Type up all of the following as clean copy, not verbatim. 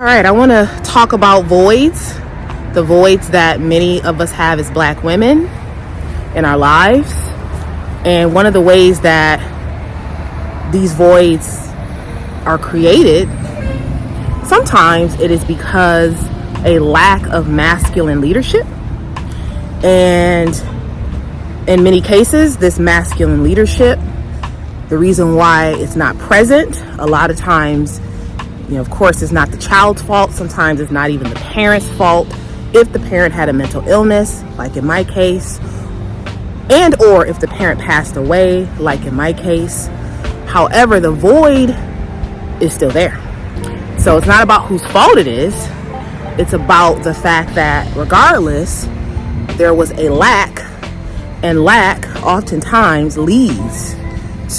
All right, I want to talk about voids, the voids that many of us have as Black women in our lives. And one of the ways that these voids are created, sometimes it is because a lack of masculine leadership. And in many cases, this masculine leadership, the reason why it's not present, a lot of times, of course, it's not the child's fault. Sometimes it's not even the parent's fault. If the parent had a mental illness, like in my case, and or if the parent passed away, like in my case. However, the void is still there. So it's not about whose fault it is. It's about the fact that regardless, there was a lack, and lack oftentimes leads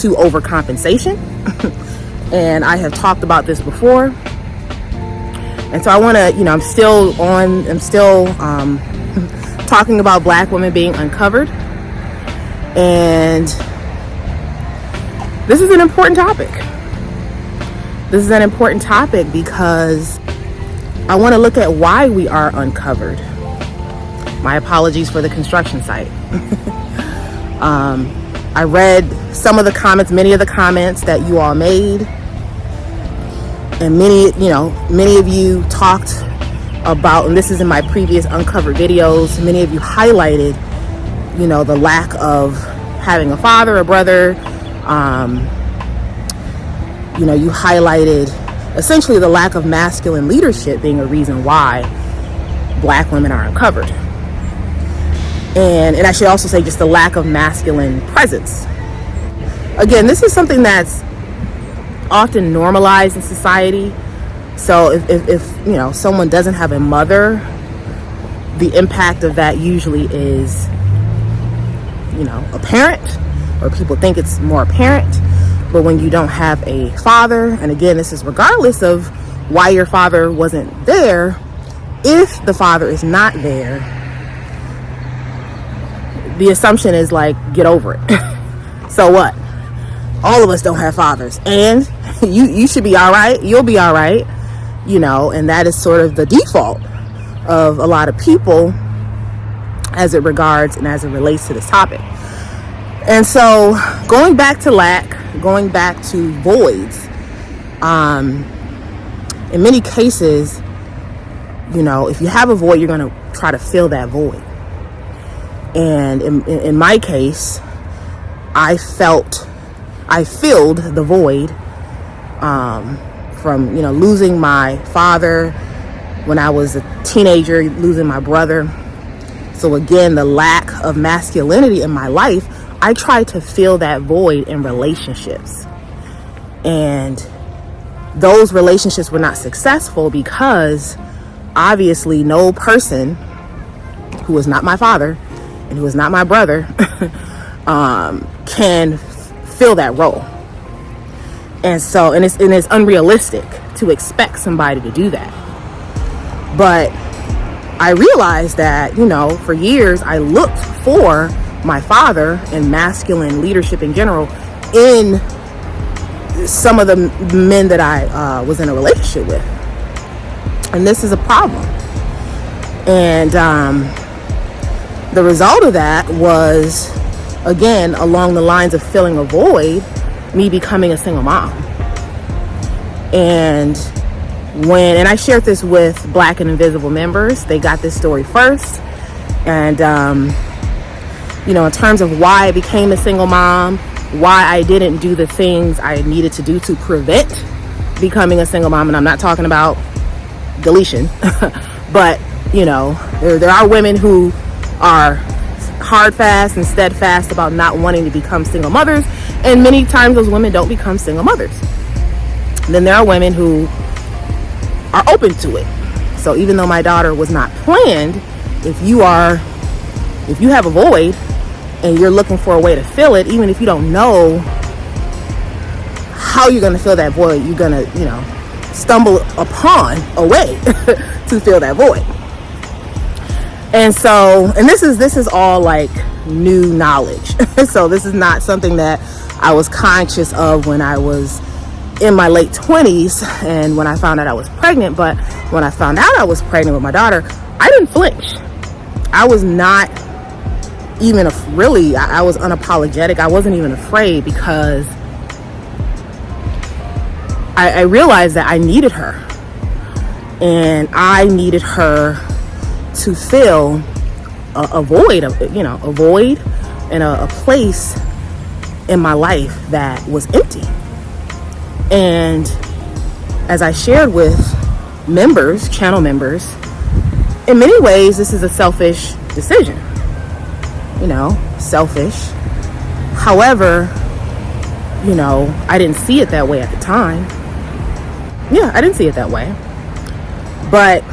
to overcompensation. And I have talked about this before. And so I want to, I'm still talking about Black women being uncovered. And this is an important topic. This is an important topic because I want to look at why we are uncovered. My apologies for the construction site. I read some of the comments, many of the comments that you all made. And many of you talked about, and this is in my previous uncovered videos, many of you highlighted, the lack of having a father, a brother. You highlighted essentially the lack of masculine leadership being a reason why Black women are uncovered. And I should also say just the lack of masculine presence. Again, this is something that's often normalized in society. So if someone doesn't have a mother, the impact of that usually is, apparent, or people think it's more apparent. But when you don't have a father, and again, this is regardless of why your father wasn't there, if the father is not there, the assumption is like, get over it. So what? All of us don't have fathers, and you should be all right. You'll be all right, and that is sort of the default of a lot of people as it regards and as it relates to this topic. And so going back to lack, going back to voids, in many cases, if you have a void, you're going to try to fill that void. And in my case, I filled the void from losing my father when I was a teenager, losing my brother. So again, the lack of masculinity in my life, I tried to fill that void in relationships. And those relationships were not successful because obviously no person who is not my father and who is not my brother can fill that role. And so, and it's unrealistic to expect somebody to do that. But I realized that, for years I looked for my father and masculine leadership in general in some of the men that I was in a relationship with. And this is a problem. And the result of that was, again, along the lines of filling a void, me becoming a single mom. And I shared this with Black and Invisible members. They got this story first. And, in terms of why I became a single mom, why I didn't do the things I needed to do to prevent becoming a single mom. And I'm not talking about deletion, but, there are women who are hard fast and steadfast about not wanting to become single mothers, and many times those women don't become single mothers. And then there are women who are open to it. So even though my daughter was not planned, if you have a void and you're looking for a way to fill it, even if you don't know how you're going to fill that void, you're going to stumble upon a way to fill that void. And so, and this is all like new knowledge. So this is not something that I was conscious of when I was in my late 20s, and when I found out I was pregnant. But when I found out I was pregnant with my daughter, I didn't flinch. I was not even I was unapologetic. I wasn't even afraid, because I realized that I needed her, and I needed her to fill a void, and a place in my life that was empty. And as I shared with channel members, in many ways, this is a selfish decision. Selfish. However, I didn't see it that way at the time. Yeah, I didn't see it that way. But,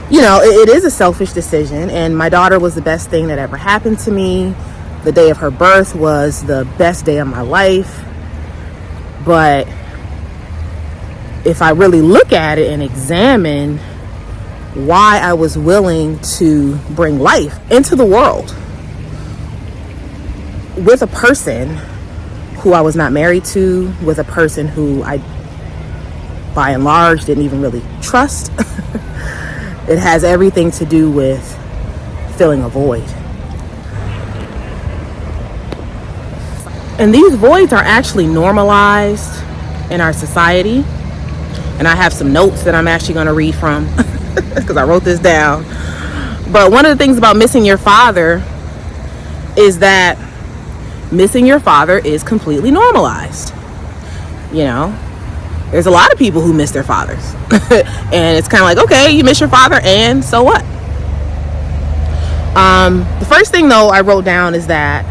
it is a selfish decision. And my daughter was the best thing that ever happened to me. The day of her birth was the best day of my life. But if I really look at it and examine why I was willing to bring life into the world with a person who I was not married to, with a person who I, by and large, didn't even really trust, it has everything to do with filling a void. And these voids are actually normalized in our society. And I have some notes that I'm actually going to read from, because I wrote this down. But one of the things about missing your father is that missing your father is completely normalized. There's a lot of people who miss their fathers. And it's kind of like, okay, you miss your father, and so what? The first thing, though, I wrote down is that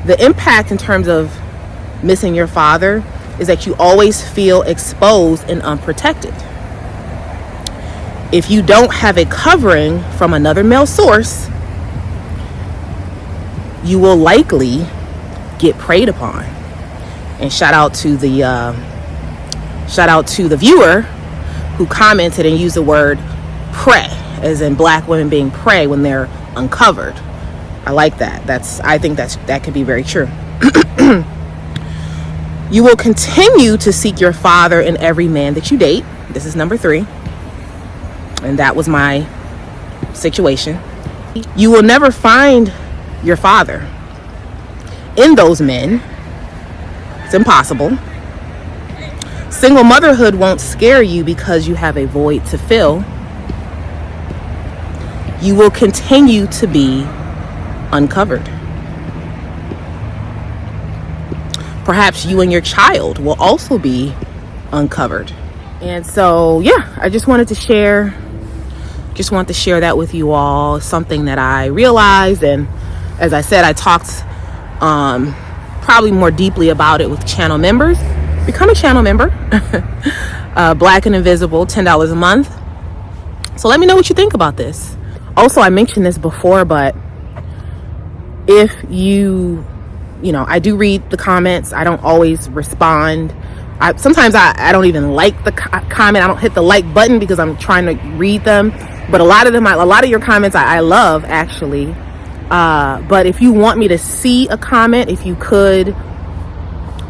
the impact in terms of missing your father is that you always feel exposed and unprotected. If you don't have a covering from another male source, you will likely get preyed upon. And shout out to the viewer who commented and used the word prey, as in black women being prey when they're uncovered. I like that. I think that could be very true. You will continue to seek your father in every man that you date. This is number 3. And that was my situation. You will never find your father in those men. It's impossible. Single motherhood won't scare you because you have a void to fill. You will continue to be uncovered. Perhaps you and your child will also be uncovered. And so, yeah, I just wanted to share that with you all. Something that I realized, and as I said, I talked probably more deeply about it with channel members. Become a channel member. Black and Invisible, $10 a month. So let me know what you think about this. Also, I mentioned this before, but if I do read the comments. I don't always respond. Sometimes I don't even like the comment. I don't hit the like button because I'm trying to read them. But a lot of your comments I love, actually. But if you want me to see a comment, if you could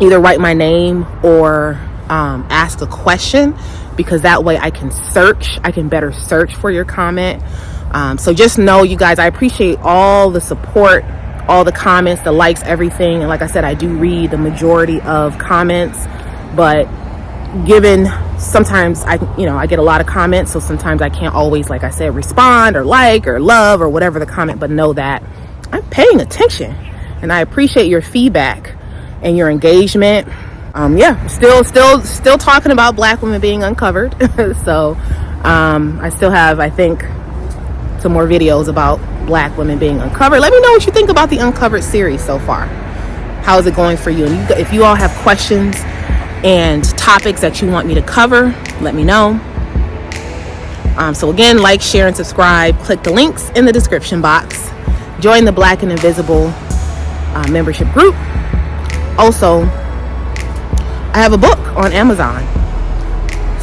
either write my name or ask a question, because that way I can better search for your comment. So just know, you guys, I appreciate all the support, all the comments, the likes, everything. And like I said, I do read the majority of comments, but given sometimes I get a lot of comments, so sometimes I can't always, like I said, respond or like or love or whatever the comment, but know that I'm paying attention and I appreciate your feedback and your engagement. Still talking about Black women being uncovered. So I still have, I think, some more videos about Black women being uncovered. Let me know what you think about the Uncovered series so far. How is it going for you? And if you all have questions and topics that you want me to cover, let me know. So again, like, share, and subscribe. Click the links in the description box. Join the Black and Invisible membership group. Also, I have a book on Amazon.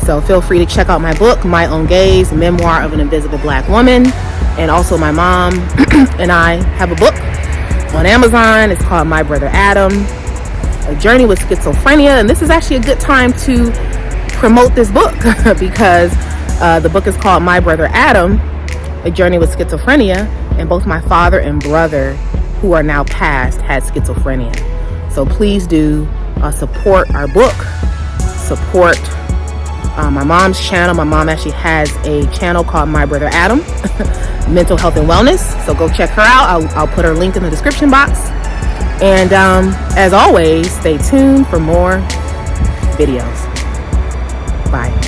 So feel free to check out my book, My Own Gaze, Memoir of an Invisible Black Woman. And also my mom and I have a book on Amazon. It's called My Brother Adam. A Journey with Schizophrenia. And this is actually a good time to promote this book because the book is called My Brother Adam, A Journey with Schizophrenia, and both my father and brother, who are now passed, had schizophrenia. So please do support our book, support my mom's channel. My mom actually has a channel called My Brother Adam, Mental Health and Wellness. So go check her out. I'll put her link in the description box. And as always, stay tuned for more videos. Bye.